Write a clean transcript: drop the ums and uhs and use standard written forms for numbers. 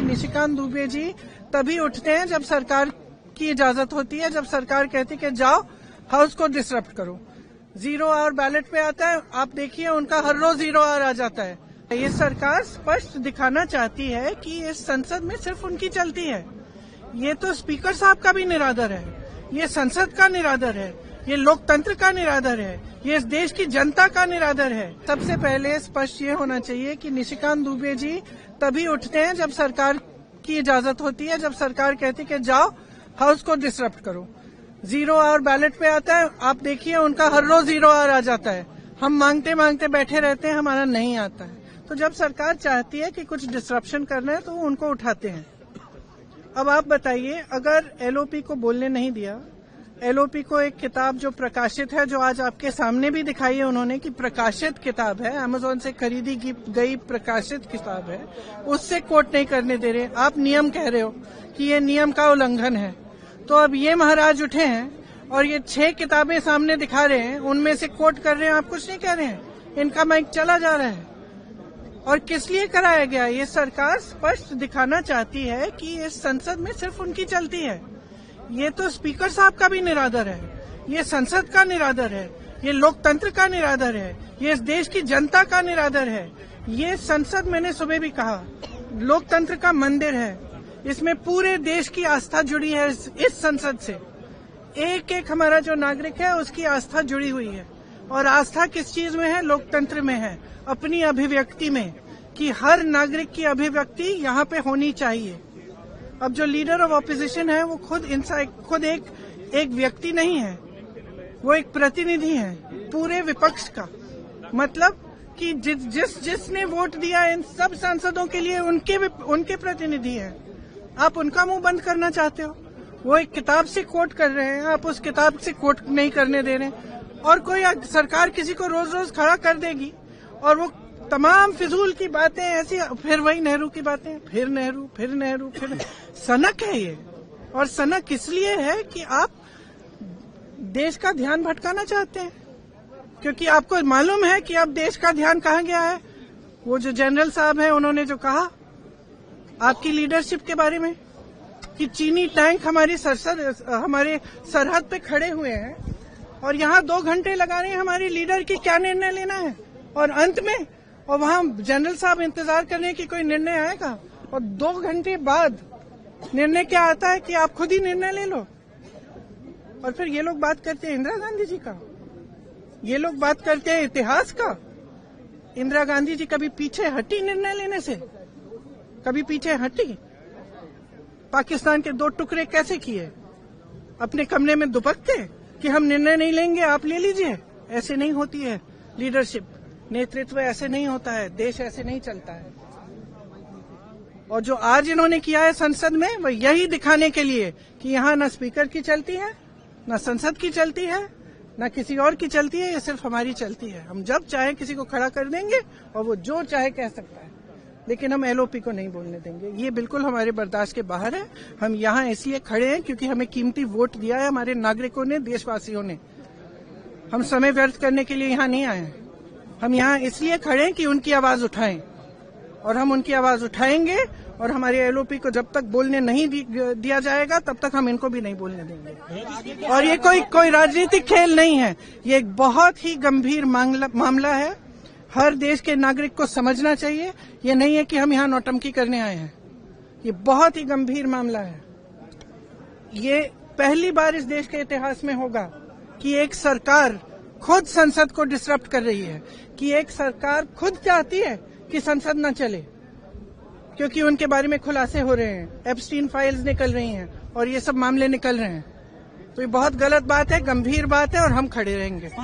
निशिकांत दुबे जी तभी उठते हैं जब सरकार की इजाजत होती है, जब सरकार कहती है कि जाओ हाउस को डिसरप्ट करो। 0 आवर बैलेट पे आता है, आप देखिए उनका हर रोज 0 आवर आ जाता है। ये सरकार स्पष्ट दिखाना चाहती है कि इस संसद में सिर्फ उनकी चलती है। ये तो स्पीकर साहब का भी निरादर है, ये संसद का निरादर है, ये लोकतंत्र का निरादर है, ये इस देश की जनता का निरादर है। सबसे पहले स्पष्ट ये होना चाहिए कि निशिकांत दुबे जी तभी उठते हैं जब सरकार की इजाजत होती है, जब सरकार कहती है कि जाओ हाउस को डिसरप्ट करो। 0 आवर बैलेट पे आता है, आप देखिए उनका हर रोज 0 आवर आ जाता है। हम मांगते मांगते बैठे रहते हैं, हमारा नहीं आता है। तो जब सरकार चाहती है कि कुछ डिसरप्शन करना है तो वो उनको उठाते हैं। अब आप बताइए, अगर एलओपी को बोलने नहीं दिया, एलओपी को एक किताब जो प्रकाशित है, जो आज आपके सामने भी दिखाई है उन्होंने कि प्रकाशित किताब है, अमेज़न से खरीदी गई प्रकाशित किताब है, उससे कोट नहीं करने दे रहे। आप नियम कह रहे हो कि ये नियम का उल्लंघन है। तो अब ये महाराज उठे हैं और ये 6 किताबें सामने दिखा रहे हैं, उनमें से कोट कर रहे हैं, आप कुछ नहीं कह रहे हैं। इनका माइक चला जा रहा है। और किस लिए कराया गया? ये सरकार स्पष्ट दिखाना चाहती है कि इस संसद में सिर्फ उनकी चलती है। ये तो स्पीकर साहब का भी निरादर है, ये संसद का निरादर है, ये लोकतंत्र का निरादर है, ये इस देश की जनता का निरादर है। ये संसद, मैंने सुबह भी कहा, लोकतंत्र का मंदिर है। इसमें पूरे देश की आस्था जुड़ी है। इस संसद से एक एक हमारा जो नागरिक है उसकी आस्था जुड़ी हुई है। और आस्था किस चीज में है? लोकतंत्र में है, अपनी अभिव्यक्ति में, कि हर नागरिक की अभिव्यक्ति यहाँ पे होनी चाहिए। अब जो लीडर ऑफ ऑपोजिशन है वो खुद एक व्यक्ति नहीं है, वो एक प्रतिनिधि है पूरे विपक्ष का। मतलब कि जिसने वोट दिया इन सब सांसदों के लिए उनके प्रतिनिधि हैं। आप उनका मुंह बंद करना चाहते हो। वो एक किताब से कोट कर रहे हैं, आप उस किताब से कोट नहीं करने दे रहे। और कोई सरकार किसी को रोज रोज खड़ा कर देगी और वो तमाम फिजूल की बातें ऐसी, फिर वही नेहरू की बातें, फिर नेहरू। सनक है ये। और सनक इसलिए है कि आप देश का ध्यान भटकाना चाहते हैं, क्योंकि आपको मालूम है कि अब देश का ध्यान कहाँ गया है। वो जो जनरल साहब हैं, उन्होंने जो कहा आपकी लीडरशिप के बारे में कि चीनी टैंक हमारे सरहद पे खड़े हुए हैं और यहाँ 2 घंटे लगा रहे हैं हमारी लीडर की क्या निर्णय लेना है। और अंत में और वहाँ जनरल साहब इंतजार कर रहे हैं कि कोई निर्णय आएगा, और 2 घंटे बाद निर्णय क्या आता है कि आप खुद ही निर्णय ले लो। और फिर ये लोग बात करते हैं इंदिरा गांधी जी का, ये लोग बात करते हैं इतिहास का। इंदिरा गांधी जी कभी पीछे हटी निर्णय लेने से? कभी पीछे हटी? पाकिस्तान के 2 टुकड़े कैसे किए? अपने कमरे में दुबकते कि हम निर्णय नहीं लेंगे, आप ले लीजिए। ऐसे नहीं होती है लीडरशिप, नेतृत्व ऐसे नहीं होता है, देश ऐसे नहीं चलता है। और जो आज इन्होंने किया है संसद में, वो यही दिखाने के लिए कि यहाँ न स्पीकर की चलती है, न संसद की चलती है, न किसी और की चलती है, ये सिर्फ हमारी चलती है। हम जब चाहे किसी को खड़ा कर देंगे और वो जो चाहे कह सकता है, लेकिन हम एलओपी को नहीं बोलने देंगे। ये बिल्कुल हमारे बर्दाश्त के बाहर है। हम यहाँ इसलिए खड़े हैं क्योंकि हमें कीमती वोट दिया है हमारे नागरिकों ने, देशवासियों ने। हम समय व्यर्थ करने के लिए यहाँ नहीं आए हैं। हम यहाँ इसलिए खड़े हैं कि उनकी आवाज उठाएं, और हम उनकी आवाज उठाएंगे। और हमारे एलओपी को जब तक बोलने नहीं दिया जाएगा तब तक हम इनको भी नहीं बोलने देंगे। और ये कोई राजनीतिक खेल नहीं है, ये एक बहुत ही गंभीर मामला है। हर देश के नागरिक को समझना चाहिए। ये नहीं है कि हम यहाँ नौटंकी करने आए हैं, ये बहुत ही गंभीर मामला है। ये पहली बार इस देश के इतिहास में होगा कि एक सरकार खुद संसद को डिसरप्ट कर रही है, कि एक सरकार खुद चाहती है कि संसद न चले, क्योंकि उनके बारे में खुलासे हो रहे हैं, एप्स्टीन फाइल्स निकल रही हैं और ये सब मामले निकल रहे हैं। तो ये बहुत गलत बात है, गंभीर बात है, और हम खड़े रहेंगे।